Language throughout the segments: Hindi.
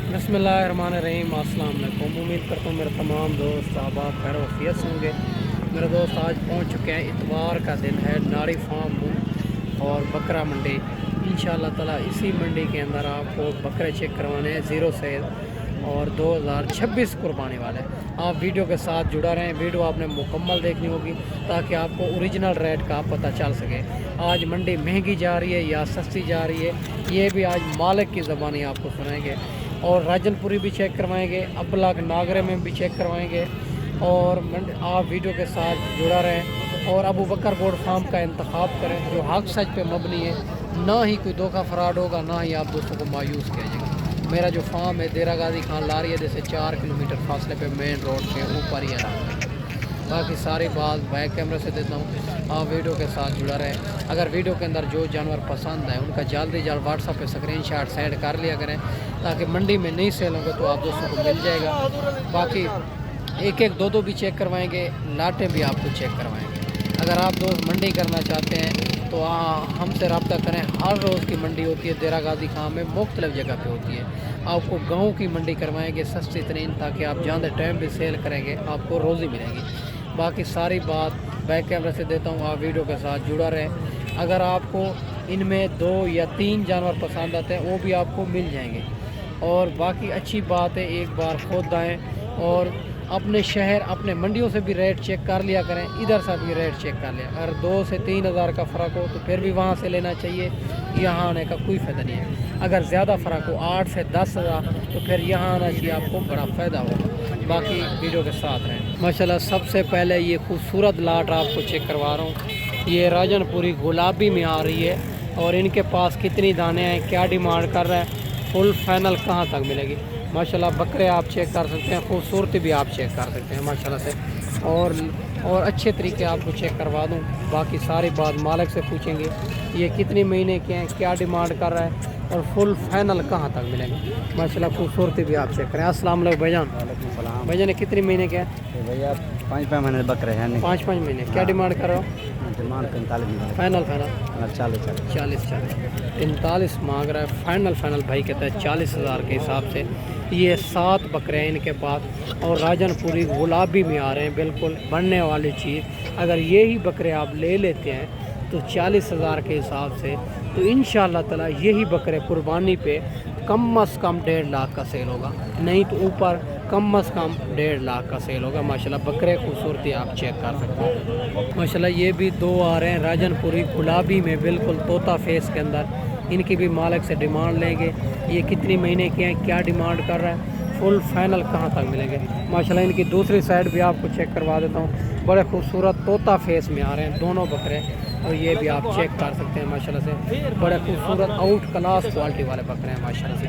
बिस्मिल्लाहिर्रहमानिर्रहीम। अस्सलाम वालेकुम। उम्मीद करता हूँ मेरे तमाम दोस्त अहबाब खैर वफ़ियत से होंगे। मेरे दोस्त आज पहुँच चुके हैं, इतवार का दिन है, नाड़ी फार्म और बकरा मंडी। इंशाअल्लाह ताला इसी मंडी के अंदर आपको बकरे चेक करवाने हैं ज़ीरो से और 2026 कुर्बानी वाले। आप वीडियो के साथ जुड़ा रहें, वीडियो आपने मुकम्मल देखनी होगी ताकि आपको ओरिजिनल रेट का पता चल सके। आज मंडी महंगी जा रही है या सस्ती जा रही है, ये भी आज मालिक की ज़बानी आपको सुनाएंगे। और राजनपुरी भी चेक करवाएंगे, अब्बलाक नागरे में भी चेक करवाएंगे। और आप वीडियो के साथ जुड़ा रहें और अबू बकर गोड फार्म का इंतखाब करें जो हक सच पे मबनी है, ना ही कोई धोखा फ्रॉड होगा, ना ही आप दोस्तों को मायूस कीजिएगा। मेरा जो फार्म है देरा गाजी खान लारिया जैसे 4 किलोमीटर फासले पे मेन रोड के ऊपर ही है। बाकी सारी बात बैक कैमरे से देता हूँ, आप वीडियो के साथ जुड़ा रहे। अगर वीडियो के अंदर जो जानवर पसंद है उनका जल्दी जल्द व्हाट्सअप पे स्क्रीनशॉट सेंड कर लिया करें ताकि मंडी में नहीं सेल होंगे तो आप दोस्तों को मिल जाएगा। बाकी एक एक दो भी चेक करवाएंगे, लाटें भी आपको चेक करवाएंगे। अगर आप दोस्त मंडी करना चाहते हैं तो हमसे रब्ता करें। हर रोज़ की मंडी होती है देरा गाजी खां में, मुख्तलिफ जगह पे होती है। आपको गाँव की मंडी करवाएंगे सस्ती तरीन, ताकि आप ज़्यादा टाइम भी सेल करेंगे, आपको रोज़ी मिलेगी। बाकी सारी बात बैक कैमरे से देता हूँ, आप वीडियो के साथ जुड़ा रहें। अगर आपको इनमें 2 या 3 जानवर पसंद आते हैं वो भी आपको मिल जाएंगे। और बाकी अच्छी बात है, एक बार खुद आएँ और अपने शहर अपने मंडियों से भी रेट चेक कर लिया करें, इधर से भी रेट चेक कर लिया। अगर 2 से 3 हज़ार का फ़र्क हो तो फिर भी वहाँ से लेना चाहिए, यहाँ आने का कोई फ़ायदा नहीं है। अगर ज़्यादा फ़र्क हो 8 से 10 हज़ार तो फिर यहाँ आना चाहिए, आपको बड़ा फ़ायदा होगा। बाकी वीडियो के साथ रहें। माशाल्लाह सबसे पहले ये खूबसूरत लाट आपको चेक करवा रहा हूँ। ये राजनपुरी गुलाबी में आ रही है और इनके पास कितनी दाने हैं, क्या डिमांड कर रहे हैं, फुल फाइनल कहाँ तक मिलेगी। माशाल्लाह बकरे आप चेक कर सकते हैं, खूबसूरती भी आप चेक कर सकते हैं माशाल्लाह से। और अच्छे तरीके आपको चेक करवा दूँ। बाकी सारी बात मालिक से पूछेंगे, ये कितने महीने के हैं, क्या डिमांड कर रहा है और फुल फाइनल कहाँ तक मिलेंगे। माशाल्लाह खूबसूरती भी आप चेक करें। अस्सलाम वालेकुम भाईजान। भाईजान कितने महीने के हैं? भैया 5 महीने बकरे हैं। 5 महीने। क्या डिमांड कर रहे हो? डिमांड 45 फाइनल 40 45 मांग रहा है। फाइनल भाई कहता है 40 हज़ार के हिसाब से। ये 7 बकरे हैं इनके पास और राजनपुरी गुलाबी में आ रहे हैं, बिल्कुल बनने वाली चीज़। अगर यही बकरे आप ले लेते हैं तो 40 हज़ार के हिसाब से तो इंशाअल्लाह ताला यही बकरे कुर्बानी पे कम अज़ कम 1.5 लाख का सेल होगा, नहीं तो ऊपर कम अज़ कम 1.5 लाख का सेल होगा। माशाल्लाह बकरे खूबसूरती आप चेक कर सकते हैं। माशाल्लाह ये भी 2 आ रहे हैं राजनपुरी गुलाबी में, बिल्कुल तोता फेस के अंदर। इनकी भी मालिक से डिमांड लेंगे, ये कितनी महीने के हैं, क्या डिमांड कर रहा है, फुल फाइनल कहाँ तक मिलेंगे। माशाल्लाह इनकी दूसरी साइड भी आपको चेक करवा देता हूँ। बड़े खूबसूरत तोता फेस में आ रहे हैं दोनों बकरे और ये भी आप चेक कर सकते हैं माशाल्लाह से। बड़े खूबसूरत आउट क्लास क्वालिटी वाले बकरे हैं माशाल्लाह से।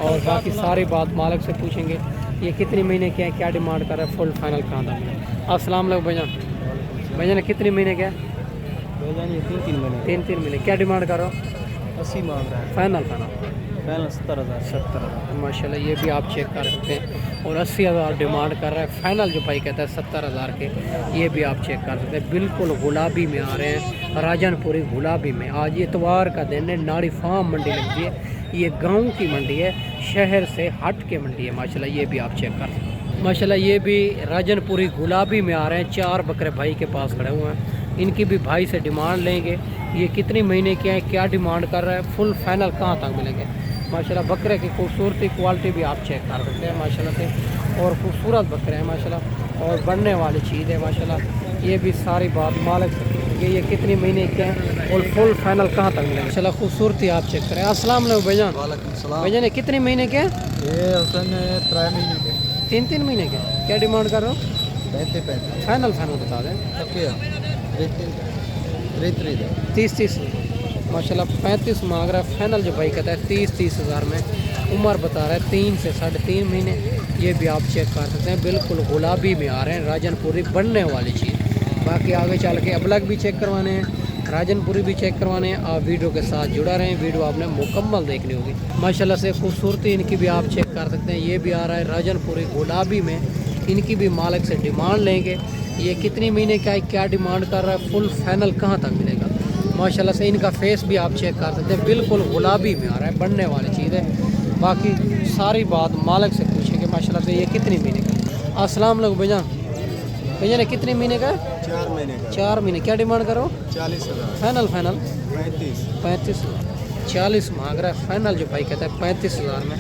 और बाकी सारी बात मालिक से पूछेंगे, ये कितने महीने के हैं, क्या डिमांड कर रहा है, फुल फाइनल कहाँ तक मिलेगा। अस्सलाम वालेकुम भाईजान। भाईजान कितने महीने के हैं? 3 महीने। क्या डिमांड कर रहा हो? 80 मांग रहा है। फाइनल 70 हज़ार। माशाल्लाह ये भी आप चेक कर सकते हैं। और 80 हज़ार डिमांड कर रहा है, फाइनल जो भाई कहता है 70 हज़ार के, ये भी आप चेक कर सकते हैं। बिल्कुल गुलाबी में आ रहे हैं, राजनपुरी गुलाबी में। आज इतवार का दिन है, नाड़ी फार्म मंडी लगती है, ये गांव की मंडी है, शहर से हट के मंडी है माशाल्लाह। ये भी आप चेक कर सकते हैं। माशाल्लाह ये भी राजनपुरी गुलाबी में आ रहे हैं। 4 बकरे भाई के पास खड़े हुए हैं, इनकी भी भाई से डिमांड लेंगे। ये कितनी महीने के हैं, क्या डिमांड कर रहा है, फुल फाइनल कहाँ तक मिलेंगे। माशाल्लाह बकरे की खूबसूरती क्वालिटी भी आप चेक कर सकते हैं माशाल्लाह से। और खूबसूरत बकरे हैं माशाल्लाह और बनने वाली चीज़ है माशाल्लाह। ये भी सारी बात मालिक से ये कितनी महीने के हैं और फुल फाइनल कहाँ तक मिलेंगे। माशाल्लाह खूबसूरती आप चेक करें। अस्सलाम वालेकुम भाईजान। भाईजान ये कितने महीने के हैं? ये 3 महीने के। 3 महीने के। क्या डिमांड कर रहे हो? 35 फाइनल बता दें। 30 माशाल्लाह 35 मांग रहा है। फाइनल जो भाई कहता है 30 हज़ार में। उम्र बता रहा है 3 से 3.5 महीने। ये भी आप चेक कर सकते हैं, बिल्कुल गुलाबी में आ रहे हैं, राजनपुरी बनने वाली चीज़। बाकी आगे चल के अबलग भी चेक करवाने हैं, राजनपुरी भी चेक करवाने हैं। आप वीडियो के साथ जुड़ा रहें, वीडियो आपने मुकम्मल देखनी होगी। माशाल्लाह से खूबसूरती इनकी भी आप चेक कर सकते हैं। ये भी आ रहा है राजनपुरी गुलाबी में, इनकी भी मालिक से डिमांड लेंगे। ये कितनी महीने का है, क्या डिमांड कर रहा है, फुल फाइनल कहाँ तक मिलेगा। माशाल्लाह से इनका फेस भी आप चेक कर सकते हैं, बिल्कुल गुलाबी में आ रहा है, बनने वाली चीज़ है। बाकी सारी बात मालिक से पूछेंगे माशाल्लाह से। ये कितनी महीने का? अस्सलाम वालेकुम भैया। भैया ने कितने महीने का? 4 महीने का। 4 महीने। क्या डिमांड करो? 40,000। फाइनल 35। 40 मांग रहा है फाइनल। जो भाई कहता है 35,000 में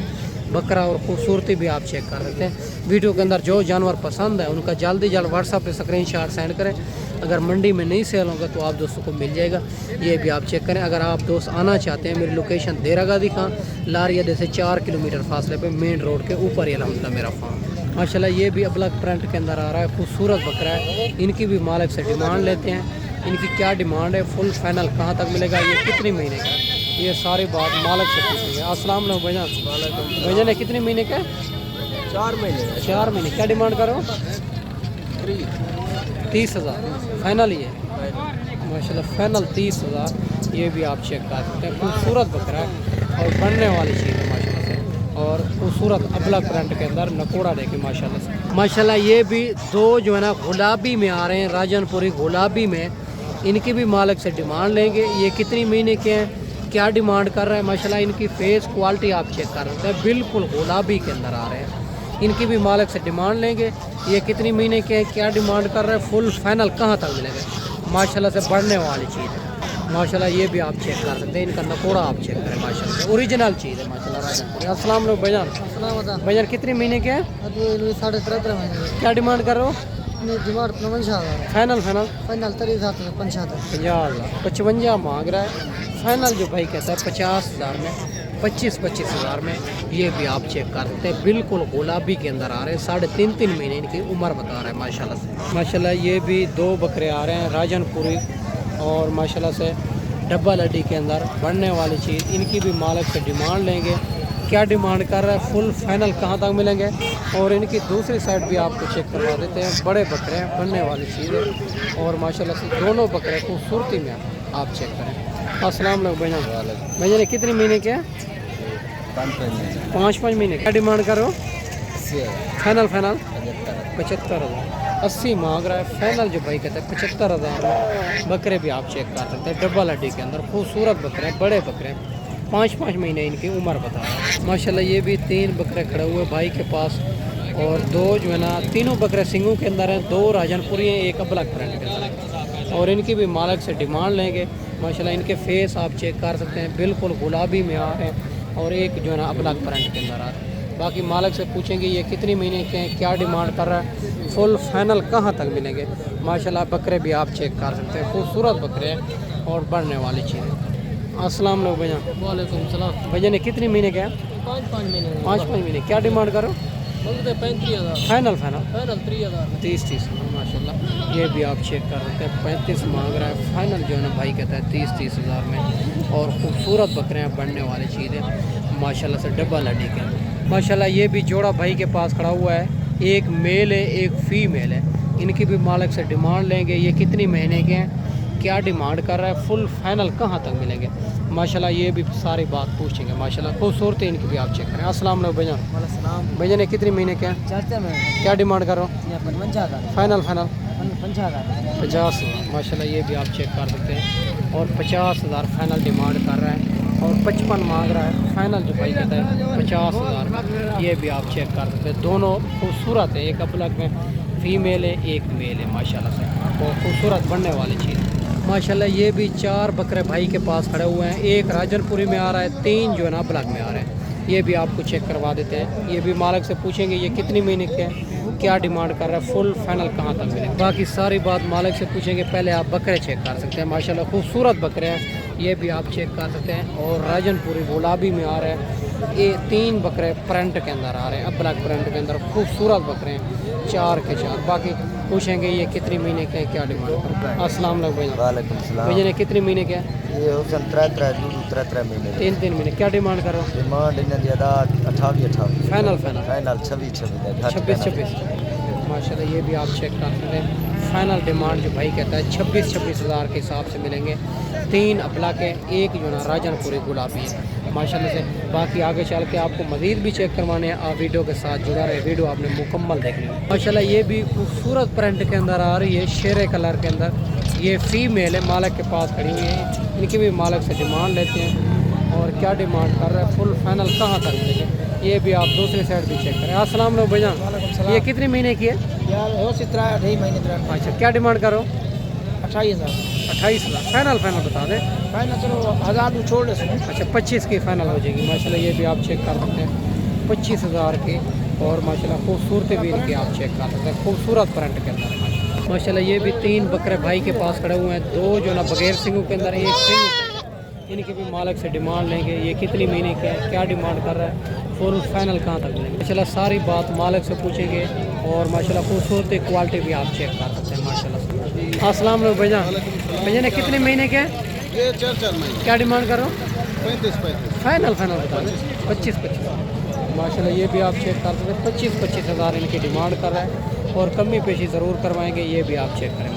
बकरा। और खूबसूरती भी आप चेक कर सकते हैं। वीडियो के अंदर जो जानवर पसंद है उनका जल्दी जल्द व्हाट्सअप पे स्क्रीनशॉट सेंड करें। अगर मंडी में नहीं सेल होगा तो आप दोस्तों को मिल जाएगा, ये भी आप चेक करें। अगर आप दोस्त आना चाहते हैं, मेरी लोकेशन देरागादी खां लारिया से 4 किलोमीटर फासले पे मेन रोड के ऊपर ही अलहमदुलिल्लाह मेरा फार्म। माशाल्लाह ये भी अलग प्रिंट के अंदर आ रहा है, खूबसूरत बकरा है। इनकी भी मालिक से डिमांड लेते हैं। इनकी क्या डिमांड है, फुल फाइनल कहाँ तक मिलेगा, ये कितने महीने का, ये सारी बात मालिक से पूछेंगे। अस्सलाम वालेकुम भैया। भैया ने कितने महीने का? 4 महीने। 4 महीने। क्या डिमांड करो? 30,000 फाइनल। ये माशाल्लाह फाइनल 30,000। ये भी आप चेक कर सकते हैं। खूबसूरत बकरा है और बनने वाली चीज़ है माशाल्लाह से। और खूबसूरत अबला प्रिंट के अंदर नकोड़ा देखिए माशाल्लाह से। माशाल्लाह ये भी दो जो है ना गुलाबी में आ रहे हैं, राजनपुरी गुलाबी में। इनकी भी मालिक से डिमांड लेंगे। ये कितनी महीने के हैं, क्या डिमांड कर रहे हैं। माशाल्लाह इनकी फेस क्वालिटी आप चेक कर सकते हैं, बिल्कुल गुलाबी के अंदर आ रहे हैं। इनकी भी मालिक से डिमांड लेंगे। ये कितनी महीने के हैं, क्या डिमांड कर रहे हैं, फुल फाइनल कहाँ तक मिलेगा। माशाल्लाह से बढ़ने वाली चीज़ है माशाल्लाह। ये भी आप चेक कर सकते हैं। इनका नकोड़ा आप चेक करें माशाल्लाह, ओरिजिनल चीज़ है माशाल्लाह राजनपुरी। अस्सलाम वालेकुम भैजान। भैजान कितने महीने के हैं? 13.5 महीने। क्या डिमांड कर रहे हो? डिमांड 55,000। फाइनल 50,000। 55 मांग रहा है फाइनल। जो भाई कहता है 50,000 में, 25,000 में। ये भी आप चेक कर सकते हैं, बिल्कुल गुलाबी के अंदर आ रहे हैं। 3.5 महीने इनकी उम्र बता रहा है माशाल्लाह से। माशाल्लाह ये भी 2 बकरे आ रहे हैं राजनपुरी और माशाल्लाह से डब्बल हड्डी के अंदर बढ़ने वाली चीज़। इनकी भी मालिक से डिमांड लेंगे, क्या डिमांड कर रहा है, फुल फाइनल कहाँ तक मिलेंगे। और इनकी दूसरी साइड भी आपको चेक करवा देते हैं। बड़े बकरे हैं, बढ़ने वाली चीज़ है। और माशाल्लाह से दोनों बकरे खूबसूरती में आप चेक करें। अस्सलाम वालेकुम भैया। भैया ने कितने महीने के? 5 महीने। क्या डिमांड करो? फाइनल 75,000। 80 मांग रहा है फाइनल। जो भाई कहते हैं 75,000 में बकरे भी आप चेक कर सकते हैं। डबल हड्डी के अंदर खूबसूरत बकरे हैं, बड़े बकरे हैं। 5 महीने इनकी उम्र बता रहा है माशाल्लाह। ये भी 3 बकरे खड़े हुए भाई के पास। और 2 जो है ना, तीनों बकरे सिंगों के अंदर हैं, 2 राजनपुरी हैं, एक अबलग प्रिंट के अंदर है। और इनकी भी मालिक से डिमांड लेंगे माशाल्लाह। इनके फेस आप चेक कर सकते हैं, बिल्कुल गुलाबी में आ रहे हैं। और एक जो है ना अबलग प्रिंट के अंदर आ रहा है। बाकी मालिक से पूछेंगे ये कितने महीने के हैं, क्या डिमांड कर रहा है, फुल फाइनल कहाँ तक मिलेंगे। माशाल्लाह बकरे भी आप चेक कर सकते हैं, खूबसूरत बकरे हैं और बढ़ने वाली चीज़ें। अस्सलाम वालेकुम भैया। वालेकुम सलाम। भैया ने कितने महीने के हैं? 5 महीने। 5 महीने। क्या डिमांड करो? 35,000। फाइनल 30,000। 30 माशाल्लाह। ये भी आप चेक कर सकते हैं, 35 मांग रहा है फाइनल। जो है ना भाई कहता है 30,000 में। और खूबसूरत बकरे हैं, बढ़ने वाली चीज़ है माशाल्लाह से। डबल हड्डी के माशाल्लाह। ये भी जोड़ा भाई के पास खड़ा हुआ है, एक मेल है एक फीमेल है। इनकी भी मालिक से डिमांड लेंगे, ये कितनी महीने के हैं, क्या डिमांड कर रहा है, फुल फाइनल कहाँ तक मिलेंगे माशाल्लाह। ये भी सारी बात पूछेंगे माशाल्लाह। खूबसूरती इनकी भी आप चेक करें। अस्सलाम वालेकुम भैया। भैया ने कितने महीने के हैं? 4 महीने। क्या डिमांड करो? 55,000। फाइनल 50,000। माशाल्लाह। ये भी आप चेक कर सकते हैं। और 50,000 फाइनल डिमांड कर रहा है। और 55 मांग रहा है फाइनल। जो भाई कहता है 50,000। ये भी आप चेक कर सकते हैं, दोनों खूबसूरत है। एक अपलग में फीमेल है, एक मेल है माशाल्लाह से। और खूबसूरत बनने वाली चीज़ माशाल्लाह। ये भी 4 बकरे भाई के पास खड़े हुए हैं, एक राजनपुरी में आ रहा है, 3 जो है ना अपलग में आ रहे हैं। ये भी आपको चेक करवा देते हैं। ये भी मालिक से पूछेंगे ये कितनी महीने के हैं, क्या डिमांड कर रहा है, फुल फाइनल कहाँ तक मिलेगा। बाकी सारी बात मालिक से पूछेंगे। पहले आप बकरे चेक कर सकते हैं माशाल्लाह, खूबसूरत बकरे हैं। ये भी आप चेक कर सकते हैं। और राजनपुरी गुलाबी में आ रहे हैं। ये 3 बकरे प्रिंट के अंदर आ रहे हैं, अबलग प्रिंट के अंदर खूबसूरत बकरे हैं, 4 के 4। बाकी पूछेंगे ये कितनी महीने के हैं, क्या डिमांड करता है। अस्सलाम वालेकुम भैया। वालेकुम सलाम। भैया ने कितने महीने के हैं? ये हुसन 3 महीने। 3 महीने। क्या डिमांड करो? डिमांड इन्हें दी 28। Final final 26। 26 माशाल्लाह। ये भी आप चेक कर सकते हैं। फाइनल डिमांड जो भाई कहता है 26,000 के हिसाब से मिलेंगे। 3 अबला के, एक जो ना राजनपुरी गुलाबी है माशाल्लाह से। बाकी आगे चल के आपको मज़ीद भी चेक करवाने हैं, आप वीडियो के साथ जुड़ा रहे, वीडियो आपने मुकम्मल देखनी है माशाल्लाह। ये भी खूबसूरत प्रिंट के अंदर आ रही है, शेरे कलर के अंदर। ये फीमेल है, मालिक के पास खड़ी हुई है। इनकी भी मालिक से डिमांड लेते हैं। और क्या डिमांड कर रहा है, फुल फाइनल कहाँ तक मिलेगा। ये भी आप दूसरी साइड भी चेक करें। अस्सलाम वालेकुम भाईजान, ये कितने महीने की है? यार हो सित्रा 2.5 महीने अच्छा, क्या डिमांड करो? 28,000 28,000 फाइनल बता दें। फाइनल चलो 1000 तू छोड़ दे। अच्छा 25 की फाइनल हो जाएगी माशाल्लाह। ये भी आप चेक कर सकते हैं 25,000 के। और माशाल्लाह खूबसूरत भी इनकी आप चेक कर सकते हैं, खूबसूरत प्रिंट के अंदर माशाल्लाह। ये भी 3 बकरे भाई के पास खड़े हुए हैं, 2 जो ना बगैर सिंगों के अंदर, एक सिंग। इनकी भी मालिक से डिमांड लेंगे, ये कितनी महीने के हैं, क्या डिमांड कर रहा है, फुल फाइनल कहाँ तक मिलेंगे माशाल्लाह। सारी बात मालिक से पूछेंगे। और माशाल्लाह खूबसूरत क्वालिटी भी आप चेक कर सकते हैं माशाल्लाह। अस्सलाम वालेकुम भाईजान, भैया ने कितने महीने के हैं? ये 4 महीने। क्या डिमांड करो? 35 फाइनल बता दें 25 माशाल्लाह। ये भी आप चेक कर सकते हैं 25 हज़ार इनकी डिमांड कर रहा है। और कमी पेशी ज़रूर करवाएंगे, ये भी आप चेक करें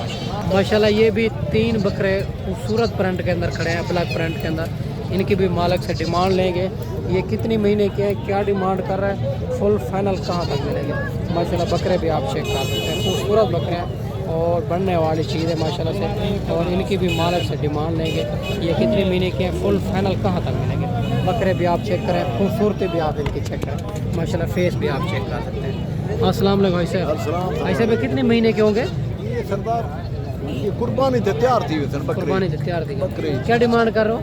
माशाल्लाह। ये भी 3 बकरे खूबसूरत प्रिंट के अंदर खड़े हैं, ब्लैक प्रिंट के अंदर। इनकी भी मालिक से डिमांड लेंगे, ये कितनी महीने के हैं, क्या डिमांड कर रहा है, फुल फाइनल कहाँ तक मिलेंगे माशाल्लाह। बकरे भी आप चेक कर सकते हैं, खूबसूरत बकरे हैं और बढ़ने वाली चीज़ है माशाल्लाह से। और इनकी भी मालिक से डिमांड लेंगे, ये कितने महीने के हैं, फुल फाइनल कहाँ तक मिलेंगे। बकरे भी आप चेक करें, खूबसूरती भी आप इनकी चेक करें माशाल्लाह। फेस भी आप चेक कर सकते हैं। अस्सलाम वालेकुम भाई साहब, ऐसे में कितने महीने के होंगे? ये सरदार ये कुर्बानी थे तैयार थी सर बकरी। कुर्बानी से तैयार थी, बकरी। क्या डिमांड कर रहे हो?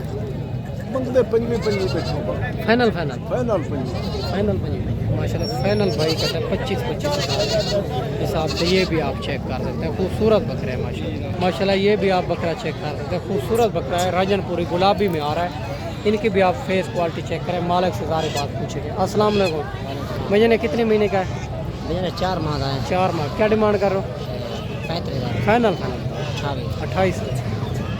मंगदे 25 पे फाइनल फाइनल 25 माशाल्लाह। फाइनल भाई कहता है 25 हज़ार हिसाब से। ये भी आप चेक कर सकते हैं, खूबसूरत बकरा है माशाल्लाह। ये भी आप बकरा चेक कर सकते हैं, खूबसूरत बकरा है, राजनपुरी गुलाबी में आ रहा है। इनकी भी आप फेस क्वालिटी चेक करें, मालिक से सारी बात पूछेंगे। अस्सलाम वालेकुम भैया ने कितने महीने का है? मेरे 4 माह है। 4 माह। क्या डिमांड कर रहे हो? 35,000 फाइनल 28 28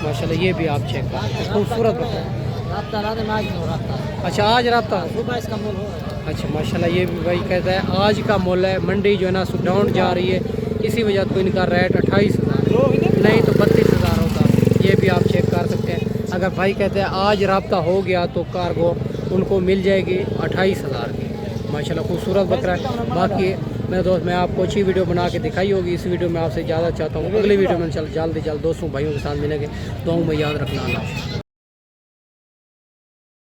माशाल्लाह। ये भी आप चेक कर सकते हैं, खूबसूरत बकरा है। रास्ता ला दे आज तो रास्ता अच्छा आज रब्ता सुबह इसका मूल हो रहा है। अच्छा माशाल्लाह। ये भी भाई कहता है आज का मोल है, मंडी जो है ना डाउन जा रही है, इसी वजह से इनका रेट 28,000 नहीं तो 32,000 होता। ये भी आप चेक कर सकते हैं। अगर भाई कहते हैं आज रब्ता हो गया तो कार्गो उनको मिल जाएगी 28,000 की माशाल्लाह। खूबसूरत बकरा है। बाकी मेरे दोस्त, मैं आपको अच्छी वीडियो बना के दिखाई होगी। इस वीडियो में आपसे ज़्यादा चाहता हूँ, अगली वीडियो में जल्द दोस्तों भाइयों के साथ मिलेंगे। दुआओं में याद रखना। अल्लाह।